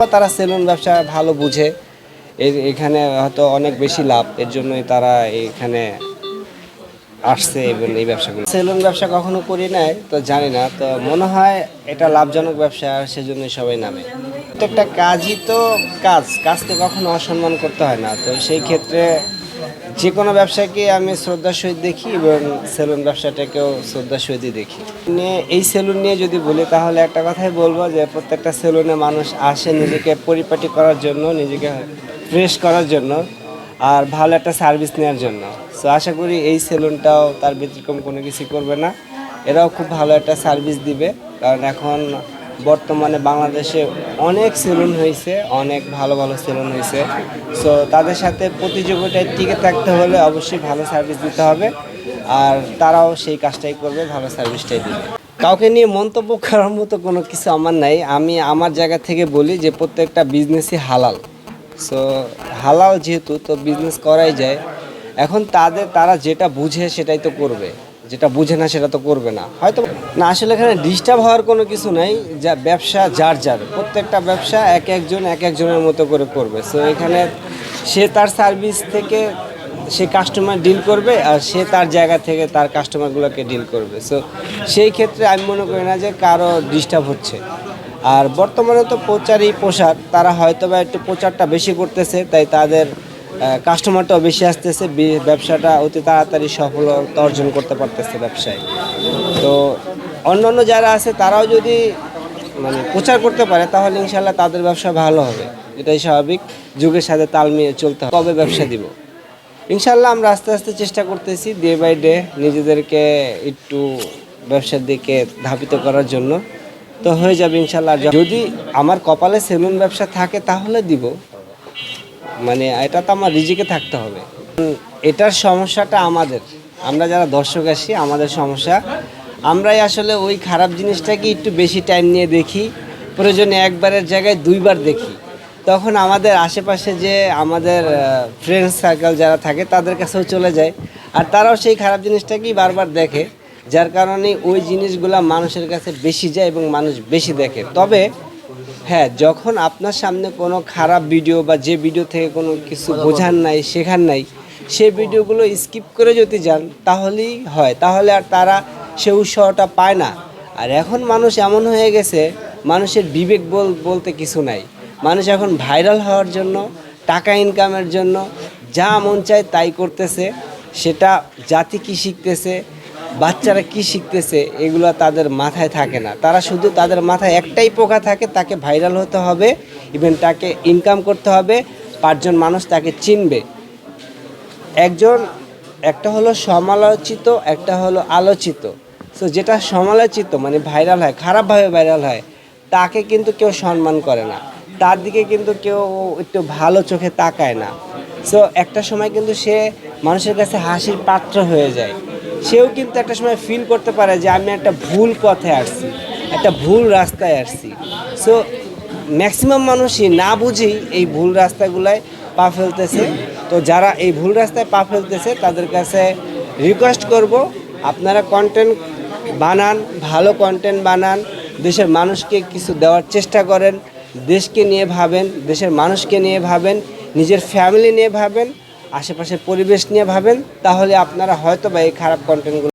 তারা সেলুন ব্যবসা ভালো বুঝে, এখানে হয়তো অনেক বেশি লাভ, এর জন্যই তারা এখানে আসছে এবং এই ব্যবসাগুলো। সেলুন ব্যবসা কখনো করি নাই, তো জানি না, তো মনে হয় এটা লাভজনক ব্যবসা, আর সেজন্যই সবাই নামে। প্রত্যেকটা কাজই তো কাজকে কখনো অসম্মান করতে হয় না। তো সেই ক্ষেত্রে যে কোনো ব্যবসাকে আমি শ্রদ্ধার সহিত দেখি এবং সেলুন ব্যবসাটাকেও শ্রদ্ধার সহিতই দেখি। এই সেলুন নিয়ে যদি বলি তাহলে একটা কথাই বলবো যে প্রত্যেকটা সেলুনে মানুষ আসে নিজেকে পরিপাটি করার জন্য, নিজেকে ফ্রেশ করার জন্য, আর ভালো একটা সার্ভিস নেওয়ার জন্য। সো আশা করি এই সেলুনটাও তার ব্যতিক্রম কোনো কিছু করবে না, এরাও খুব ভালো একটা সার্ভিস দিবে। কারণ এখন বর্তমানে বাংলাদেশে অনেক সেলুন হয়েছে, অনেক ভালো ভালো সেলুন হয়েছে। সো তাদের সাথে প্রতিযোগিতায় টিকে থাকতে হলে অবশ্যই ভালো সার্ভিস দিতে হবে, আর তারাও সেই কাজটাই করবে, ভালো সার্ভিসটাই দিবে। কাউকে নিয়ে মন্তব্য করার মতো কোনো কিছু আমার নাই। আমি আমার জায়গা থেকে বলি যে প্রত্যেকটা বিজনেসই হালাল। সো হালাল যেহেতু, তো বিজনেস করাই যায়। এখন তারা যেটা বুঝে সেটাই তো করবে, যেটা বুঝে না সেটা তো করবে না হয়তো না। আসলে এখানে ডিস্টার্ব হওয়ার কোনো কিছু নাই, যা ব্যবসা যার প্রত্যেকটা ব্যবসা এক একজনের মতো করে করবে। সো এখানে সে তার সার্ভিস থেকে সে কাস্টমার ডিল করবে, আর সে তার জায়গা থেকে তার কাস্টমারগুলোকে ডিল করবে। সো সেই ক্ষেত্রে আমি মনে করি না যে কারো ডিস্টার্ব হচ্ছে। আর বর্তমানে তো প্রচারই প্রসার, তারা হয়তো বা একটু প্রচারটা বেশি করতেছে, তাই তাদের কাস্টমারটাও বেশি আসতেছে, ব্যবসাটা অতি তাড়াতাড়ি সফলতা অর্জন করতে পারতেছে ব্যবসায়। তো অন্যান্য যারা আছে তারাও যদি প্রচার করতে পারে তাহলে ইনশাল্লাহ তাদের ব্যবসা ভালো হবে। এটাই স্বাভাবিক, যুগের সাথে তাল মিলিয়ে চলতে হবে। কবে ব্যবসা দিব ইনশাল্লাহ আমরা আস্তে আস্তে চেষ্টা করতেছি, ডে বাই ডে নিজেদেরকে একটু ব্যবসার দিকে ধাবিত করার জন্য। তো হয়ে যাবে ইনশাল্লাহ। যদি আমার কপালে সেলুন ব্যবসা থাকে তাহলে দিব, এটা তো আমার রিজিকে থাকতে হবে। এটার সমস্যাটা আমরা যারা দর্শক আসি, আমাদের সমস্যা আমরাই আসলে ওই খারাপ জিনিসটাকে একটু বেশি টাইম নিয়ে দেখি, প্রয়োজনে একবারের জায়গায় দুইবার দেখি। তখন আমাদের আশেপাশে যে আমাদের ফ্রেন্ডস সার্কেল যারা থাকে তাদের কাছেও চলে যায়, আর তারাও সেই খারাপ জিনিসটাকেই বারবার দেখে, যার কারণে ওই জিনিসগুলা মানুষের কাছে বেশি যায় এবং মানুষ বেশি দেখে। তবে হ্যাঁ, যখন আপনার সামনে কোনো খারাপ ভিডিও বা যে ভিডিও থেকে কোনো কিছু বোঝার নাই, শেখার নাই, সেই ভিডিওগুলো স্কিপ করে যদি যান তাহলেই হয়, তাহলে আর তারা সে উৎসাহটা পায় না। আর এখন মানুষ এমন হয়ে গেছে, মানুষের বিবেক বলতে কিছু নাই। মানুষ এখন ভাইরাল হওয়ার জন্য, টাকা ইনকামের জন্য যা মন চায় তাই করতেছে। সেটা জাতি কি শিখতেছে, বাচ্চারা কি শিখতেছে, এগুলো তাদের মাথায় থাকে না। তারা শুধু তাদের মাথায় একটাই পোকা থাকে, তাকে ভাইরাল হতে হবে, ইভেন তাকে ইনকাম করতে হবে, 5 জন মানুষ তাকে চিনবে। একটা হলো সমালোচিত, একটা হলো আলোচিত। সো যেটা সমালোচিত ভাইরাল হয়, খারাপভাবে ভাইরাল হয়, তাকে কিন্তু কেউ সম্মান করে না, তার দিকে কিন্তু কেউ একটু ভালো চোখে তাকায় না। সো একটা সময় কিন্তু সে মানুষের কাছে হাসির পাত্র হয়ে যায়। সেও কিন্তু একটা সময় ফিল করতে পারে যে আমি একটা ভুল পথে আসছি, একটা ভুল রাস্তায় আসছি। সো ম্যাক্সিমাম মানুষই না বুঝেই এই ভুল রাস্তাগুলায় পা ফেলতেছে। তো যারা এই ভুল রাস্তায় পা ফেলতেছে তাদের কাছে রিকোয়েস্ট করব, আপনারা কন্টেন্ট বানান, ভালো কন্টেন্ট বানান, দেশের মানুষকে কিছু দেওয়ার চেষ্টা করেন, দেশকে নিয়ে ভাবেন, দেশের মানুষকে নিয়ে ভাবেন, নিজের ফ্যামিলি নিয়ে ভাবেন, আশেপাশের পরিবেশ নিয়ে ভাবেন, তাহলে আপনারা হয়তো বা এই খারাপ কন্টেন্টগুলো